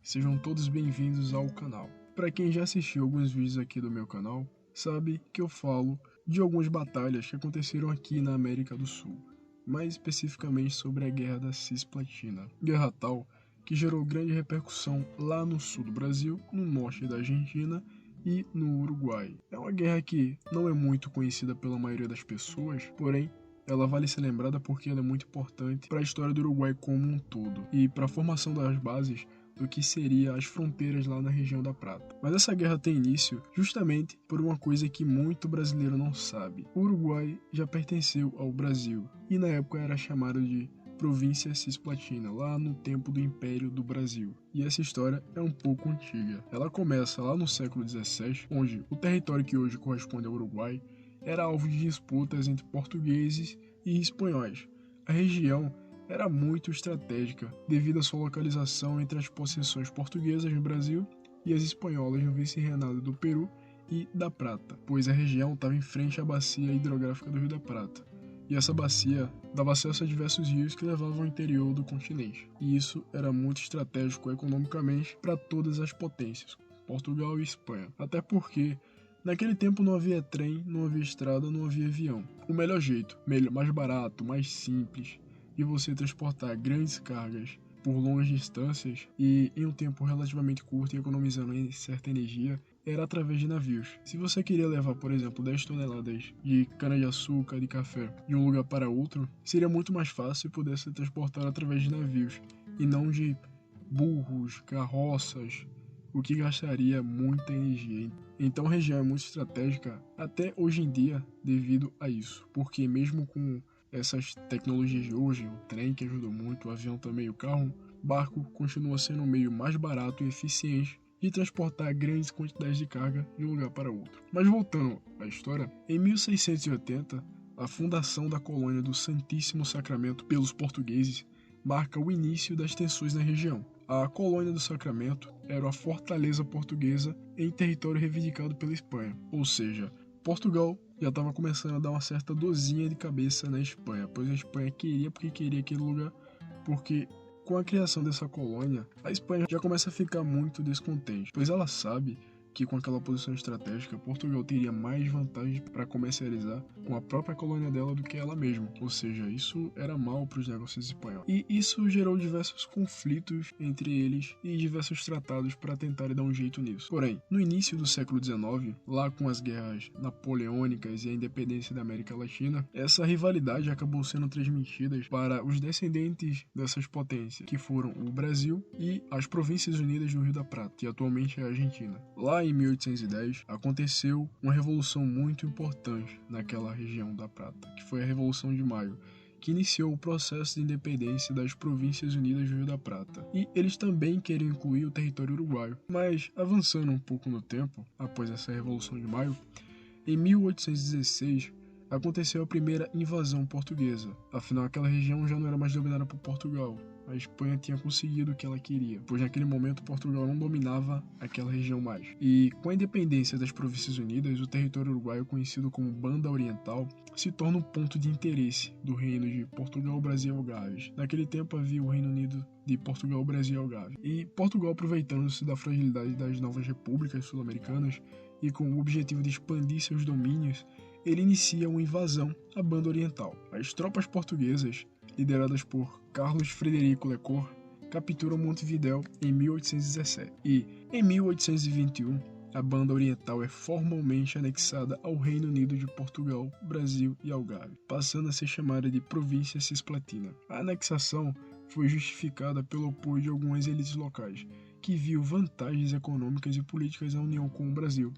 sejam todos bem-vindos ao canal. Para quem já assistiu alguns vídeos aqui do meu canal, sabe que eu falo de algumas batalhas que aconteceram aqui na América do Sul, mais especificamente sobre a Guerra da Cisplatina. Guerra tal que gerou grande repercussão lá no sul do Brasil, no norte da Argentina e no Uruguai. É uma guerra que não é muito conhecida pela maioria das pessoas, porém ela vale ser lembrada porque ela é muito importante para a história do Uruguai como um todo e para a formação das bases do que seria as fronteiras lá na região da Prata. Mas essa guerra tem início justamente por uma coisa que muito brasileiro não sabe. O Uruguai já pertenceu ao Brasil e na época era chamado de Província Cisplatina, lá no tempo do Império do Brasil. E essa história é um pouco antiga. Ela começa lá no século XVII, onde o território que hoje corresponde ao Uruguai era alvo de disputas entre portugueses e espanhóis. A região era muito estratégica devido à sua localização entre as possessões portuguesas no Brasil e as espanholas no vice-reinado do Peru e da Prata, pois a região estava em frente à bacia hidrográfica do Rio da Prata. E essa bacia dava acesso a diversos rios que levavam ao interior do continente. E isso era muito estratégico economicamente para todas as potências, Portugal e Espanha. Até porque naquele tempo não havia trem, não havia estrada, não havia avião. O melhor jeito, mais barato, mais simples, de você transportar grandes cargas por longas distâncias e em um tempo relativamente curto e economizando em certa energia, era através de navios. Se você queria levar, por exemplo, 10 toneladas de cana-de-açúcar, de café, de um lugar para outro, seria muito mais fácil poder ser transportado através de navios e não de burros, carroças, o que gastaria muita energia. Então a região é muito estratégica até hoje em dia devido a isso, porque mesmo com essas tecnologias de hoje, o trem que ajudou muito, o avião também, o carro, barco continua sendo o meio mais barato e eficiente de transportar grandes quantidades de carga de um lugar para outro. Mas voltando à história, em 1680, a fundação da colônia do Santíssimo Sacramento pelos portugueses marca o início das tensões na região. A colônia do Sacramento era uma fortaleza portuguesa em território reivindicado pela Espanha, ou seja, Portugal já estava começando a dar uma certa dorzinha de cabeça na Espanha, pois a Espanha queria aquele lugar, porque com a criação dessa colônia, a Espanha já começa a ficar muito descontente, pois ela sabe que com aquela posição estratégica, Portugal teria mais vantagens para comercializar com a própria colônia dela do que ela mesma, ou seja, isso era mal para os negócios espanhóis. E isso gerou diversos conflitos entre eles e diversos tratados para tentarem dar um jeito nisso. Porém, no início do século XIX, lá com as guerras napoleônicas e a independência da América Latina, essa rivalidade acabou sendo transmitida para os descendentes dessas potências, que foram o Brasil e as Províncias Unidas do Rio da Prata, que atualmente é a Argentina. Lá em 1810, aconteceu uma revolução muito importante naquela região da Prata, que foi a Revolução de Maio, que iniciou o processo de independência das Províncias Unidas do Rio da Prata. E eles também queriam incluir o território uruguaio. Mas, avançando um pouco no tempo, após essa Revolução de Maio, em 1816, aconteceu a primeira invasão portuguesa. Afinal, aquela região já não era mais dominada por Portugal. A Espanha tinha conseguido o que ela queria, pois naquele momento Portugal não dominava aquela região mais. E com a independência das Províncias Unidas, o território uruguaio, conhecido como Banda Oriental, se torna um ponto de interesse do reino de Portugal, Brasil e Algarves. Naquele tempo havia o Reino Unido de Portugal, Brasil e Algarve. E Portugal, aproveitando-se da fragilidade das novas repúblicas sul-americanas e com o objetivo de expandir seus domínios, ele inicia uma invasão à Banda Oriental. As tropas portuguesas, lideradas por Carlos Frederico Lecor, capturam Montevidéu em 1817 e, em 1821, a Banda Oriental é formalmente anexada ao Reino Unido de Portugal, Brasil e Algarve, passando a ser chamada de Província Cisplatina. A anexação foi justificada pelo apoio de algumas elites locais, que viu vantagens econômicas e políticas à união com o Brasil.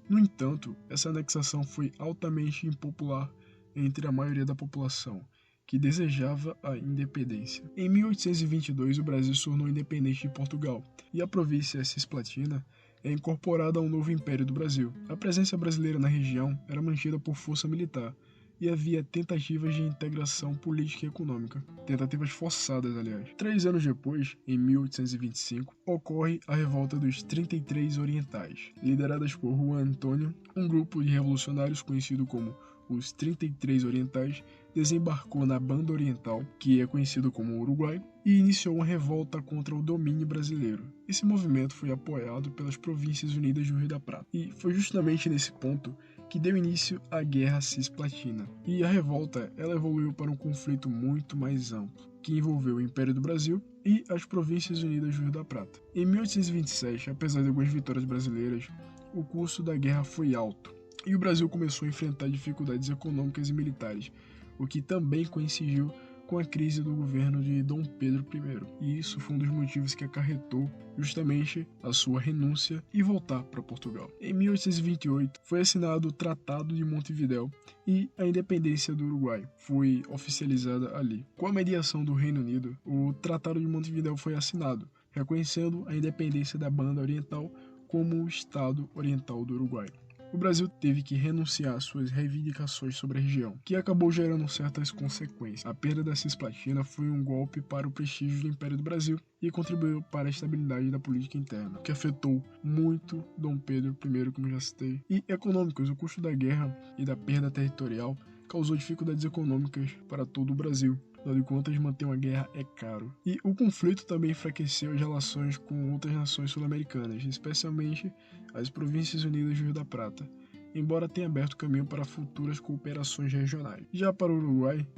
No entanto, essa anexação foi altamente impopular entre a maioria da população, que desejava a independência. Em 1822, o Brasil se tornou independente de Portugal, e a província Cisplatina é incorporada ao novo Império do Brasil. A presença brasileira na região era mantida por força militar, e havia tentativas de integração política e econômica. Tentativas forçadas, aliás. 3 anos depois, em 1825, ocorre a Revolta dos 33 Orientais. Lideradas por Juan Antônio, um grupo de revolucionários conhecido como os 33 Orientais desembarcou na Banda Oriental, que é conhecido como Uruguai, e iniciou uma revolta contra o domínio brasileiro. Esse movimento foi apoiado pelas Províncias Unidas do Rio da Prata, e foi justamente nesse ponto que deu início à Guerra Cisplatina. E a revolta ela evoluiu para um conflito muito mais amplo, que envolveu o Império do Brasil e as Províncias Unidas do Rio da Prata. Em 1827, apesar de algumas vitórias brasileiras, o custo da guerra foi alto, e o Brasil começou a enfrentar dificuldades econômicas e militares, o que também coincidiu com a crise do governo de Dom Pedro I. E isso foi um dos motivos que acarretou justamente a sua renúncia e voltar para Portugal. Em 1828 foi assinado o Tratado de Montevidéu e a independência do Uruguai foi oficializada ali. Com a mediação do Reino Unido, o Tratado de Montevidéu foi assinado, reconhecendo a independência da Banda Oriental como o Estado Oriental do Uruguai. O Brasil teve que renunciar às suas reivindicações sobre a região, que acabou gerando certas consequências. A perda da Cisplatina foi um golpe para o prestígio do Império do Brasil e contribuiu para a estabilidade da política interna, que afetou muito Dom Pedro I, como já citei. E econômicos, o custo da guerra e da perda territorial causou dificuldades econômicas para todo o Brasil. Afinal de contas, manter uma guerra é caro. E o conflito também enfraqueceu as relações com outras nações sul-americanas, especialmente as Províncias Unidas do Rio da Prata, embora tenha aberto caminho para futuras cooperações regionais. Já para o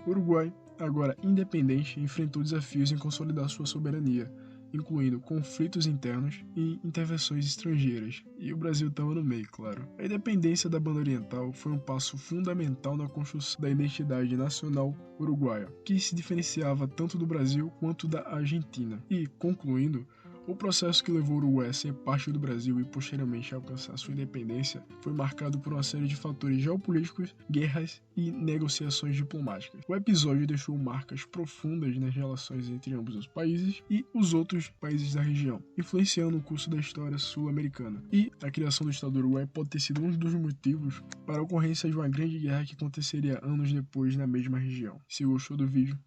Uruguai, agora independente, enfrentou desafios em consolidar sua soberania, incluindo conflitos internos e intervenções estrangeiras, e o Brasil estava no meio, claro. A independência da Banda Oriental foi um passo fundamental na construção da identidade nacional uruguaia, que se diferenciava tanto do Brasil quanto da Argentina. E, concluindo, o processo que levou o Uruguai a ser parte do Brasil e posteriormente a alcançar sua independência foi marcado por uma série de fatores geopolíticos, guerras e negociações diplomáticas. O episódio deixou marcas profundas nas relações entre ambos os países e os outros países da região, influenciando o curso da história sul-americana. E a criação do Estado do Uruguai pode ter sido um dos motivos para a ocorrência de uma grande guerra que aconteceria anos depois na mesma região. Se gostou do vídeo,